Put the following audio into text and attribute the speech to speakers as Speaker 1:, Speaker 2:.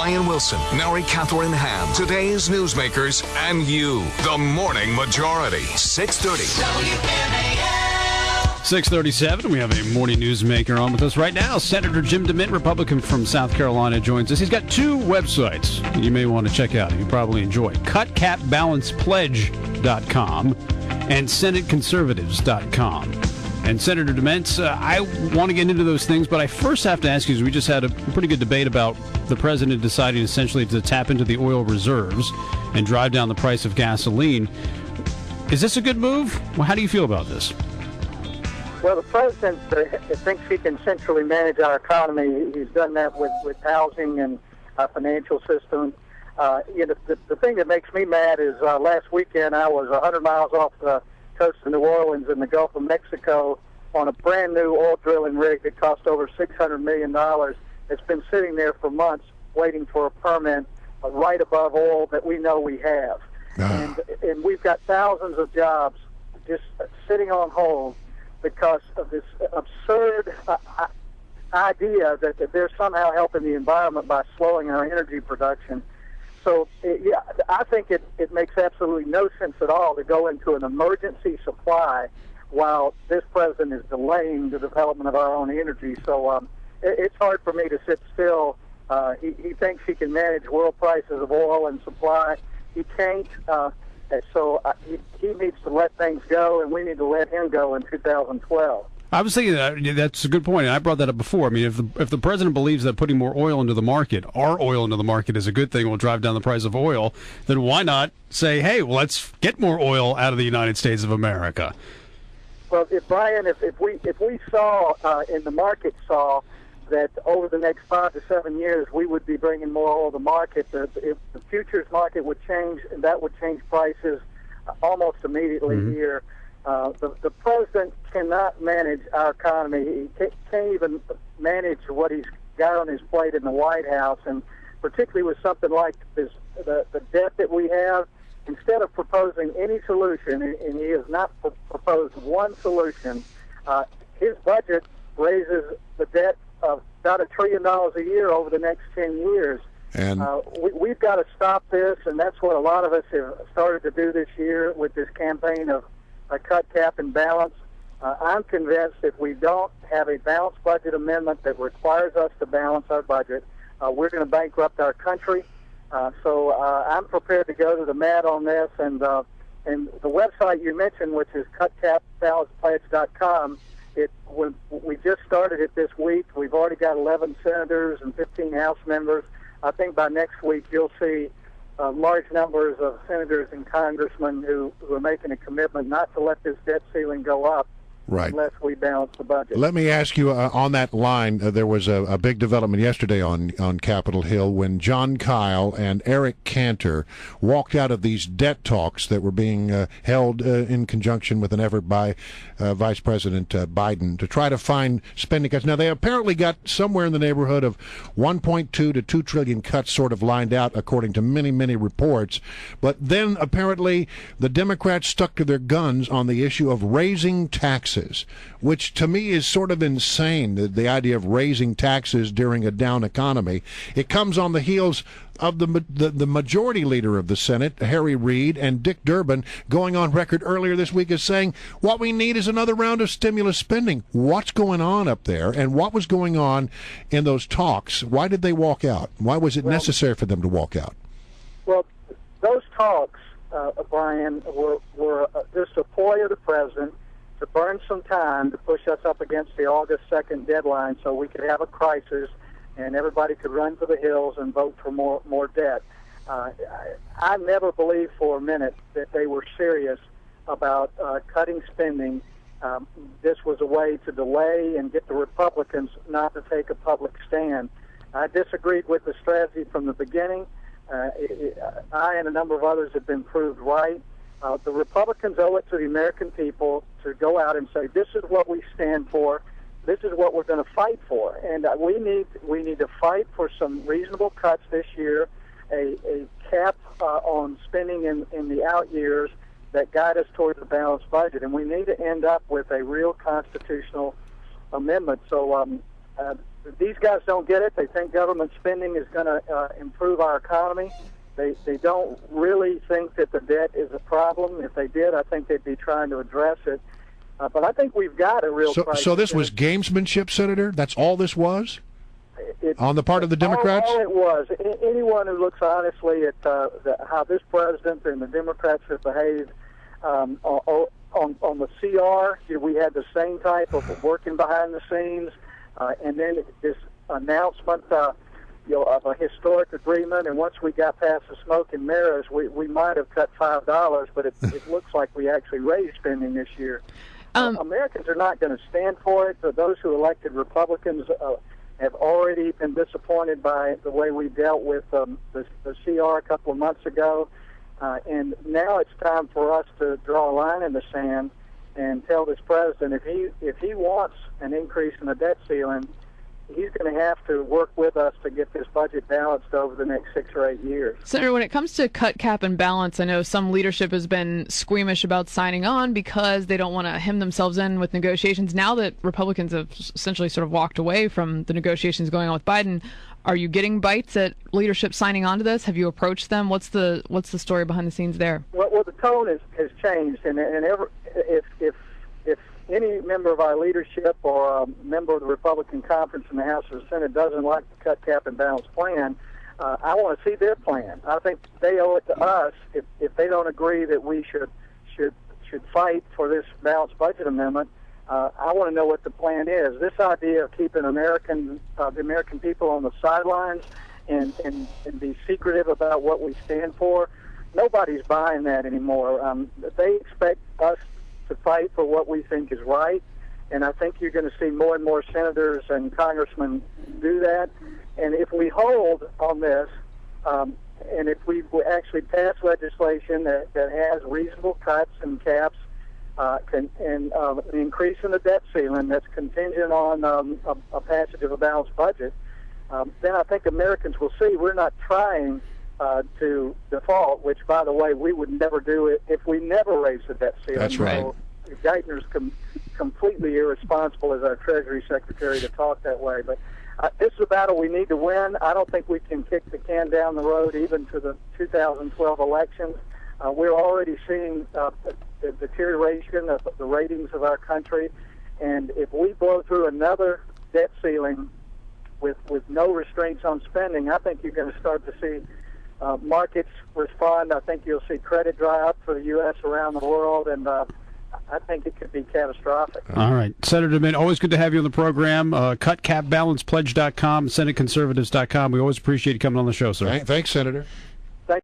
Speaker 1: Brian Wilson, Mary Catherine Ham, today's newsmakers, and you. The Morning Majority, 630.
Speaker 2: WMAL.
Speaker 3: 6:37. We have a morning newsmaker on with us right now. Senator Jim DeMint, Republican from South Carolina, joins us. He's got two websites you may want to check out. You probably enjoy cutcapbalancepledge.com and senateconservatives.com. And Senator DeMint, I want to get into those things, but I first have to ask you, we just had a pretty good debate about the president deciding essentially to tap into the oil reserves and drive down the price of gasoline. Is this a good move? Well, how do you feel about this?
Speaker 4: Well, the president thinks he can centrally manage our economy. He's done that with housing and our financial system. The thing that makes me mad is last weekend I was 100 miles off the coast of New Orleans in the Gulf of Mexico on a brand new oil drilling rig that cost over $600 million. It's been sitting there for months waiting for a permit right above oil that we know we have. And we've got thousands of jobs just sitting on hold because of this absurd idea that they're somehow helping the environment by slowing our energy production. So, I think it makes absolutely no sense at all to go into an emergency supply while this president is delaying the development of our own energy. So it's hard for me to sit still. He thinks he can manage world prices of oil and supply. He can't. So he needs to let things go, and we need to let him go in 2012.
Speaker 3: I was thinking that's a good point, and I brought that up before. I mean, if the president believes that putting more oil into the market, our oil into the market, is a good thing, will drive down the price of oil, then why not say, hey, well, let's get more oil out of the United States of America?
Speaker 4: Well, Brian, if we saw and the market saw that over the next 5 to 7 years we would be bringing more oil to market, if the futures market would change, and that would change prices almost immediately here. The president cannot manage our economy. He can't even manage what he's got on his plate in the White House, and particularly with something like this, the debt that we have. Instead of proposing any solution, and he has not proposed one solution, his budget raises the debt of about $1 trillion a year over the next 10 years.
Speaker 5: And
Speaker 4: we've got to stop this, and that's what a lot of us have started to do this year with this campaign of cut, cap, and balance. I'm convinced if we don't have a balanced budget amendment that requires us to balance our budget, we're going to bankrupt our country. So I'm prepared to go to the mat on this. And the website you mentioned, which is cutcapbalancepledge.com, we just started it this week. We've already got 11 senators and 15 House members. I think by next week you'll see large numbers of senators and congressmen who are making a commitment not to let this debt ceiling go up.
Speaker 5: Right.
Speaker 4: Unless we balance the budget.
Speaker 5: Let me ask you, on that line, there was a big development yesterday on Capitol Hill when John Kyle and Eric Cantor walked out of these debt talks that were being held in conjunction with an effort by Vice President Biden to try to find spending cuts. Now, they apparently got somewhere in the neighborhood of 1.2 to 2 trillion cuts sort of lined out, according to many, many reports. But then apparently the Democrats stuck to their guns on the issue of raising taxes, which to me is sort of insane, the idea of raising taxes during a down economy. It comes on the heels of the majority leader of the Senate, Harry Reid, and Dick Durbin going on record earlier this week as saying what we need is another round of stimulus spending. What's going on up there, and what was going on in those talks? Why did they walk out? Why was it necessary for them to walk out?
Speaker 4: Well, those talks, Brian, were just a ploy of the president to burn some time to push us up against the August 2nd deadline so we could have a crisis and everybody could run for the hills and vote for more debt. I never believed for a minute that they were serious about cutting spending. This was a way to delay and get the Republicans not to take a public stand. I disagreed with the strategy from the beginning. I and a number of others have been proved right. The Republicans owe it to the American people to go out and say, this is what we stand for, this is what we're going to fight for. And we need to fight for some reasonable cuts this year, a cap on spending in the out years that guide us towards a balanced budget. And we need to end up with a real constitutional amendment. So these guys don't get it. They think government spending is going to improve our economy. They don't really think that the debt is a problem. If they did, I think they'd be trying to address it. But I think we've got a real crisis.
Speaker 5: So this was gamesmanship, Senator? That's all this was? On the part of the Democrats?
Speaker 4: All it was. Anyone who looks honestly at how this president and the Democrats have behaved on the CR, we had the same type of working behind the scenes, and then this announcement of a historic agreement, and once we got past the smoke and mirrors, we might have cut $5, but it looks like we actually raised spending this year. Americans are not going to stand for it. Those who elected Republicans have already been disappointed by the way we dealt with the CR a couple of months ago. And now it's time for us to draw a line in the sand and tell this president if he wants an increase in the debt ceiling, he's going to have to work with us to get this budget balanced over the next 6 or 8 years.
Speaker 2: Senator, when it comes to cut, cap, and balance, I know some leadership has been squeamish about signing on because they don't want to hem themselves in with negotiations. Now that Republicans have essentially sort of walked away from the negotiations going on with Biden, are you getting bites at leadership signing on to this? Have you approached them? What's the story behind the scenes there?
Speaker 4: Well, the tone has changed, and if any member of our leadership or a member of the Republican conference in the House or the Senate doesn't like the cut, cap, and balance plan, I want to see their plan. I think they owe it to us if they don't agree that we should fight for this balanced budget amendment. I want to know what the plan is. This idea of keeping the American people on the sidelines and be secretive about what we stand for, nobody's buying that anymore. They expect us to fight for what we think is right, and I think you're going to see more and more senators and congressmen do that. And if we hold on this, and if we actually pass legislation that has reasonable cuts and caps, and an increase in the debt ceiling that's contingent on a passage of a balanced budget, then I think Americans will see we're not trying to default, which, by the way, we would never do it if we never raised the debt ceiling.
Speaker 5: That's right.
Speaker 4: So Geithner's completely irresponsible as our Treasury Secretary to talk that way. But this is a battle we need to win. I don't think we can kick the can down the road even to the 2012 elections. We're already seeing the deterioration of the ratings of our country, and if we blow through another debt ceiling with no restraints on spending, I think you're going to start to see markets respond. I think you'll see credit dry up for the U.S. around the world, and I think it could be catastrophic.
Speaker 3: All right. Senator DeMint, always good to have you on the program. CutCapBalancePledge.com, SenateConservatives.com. We always appreciate you coming on the show, sir.
Speaker 5: Thanks, Senator.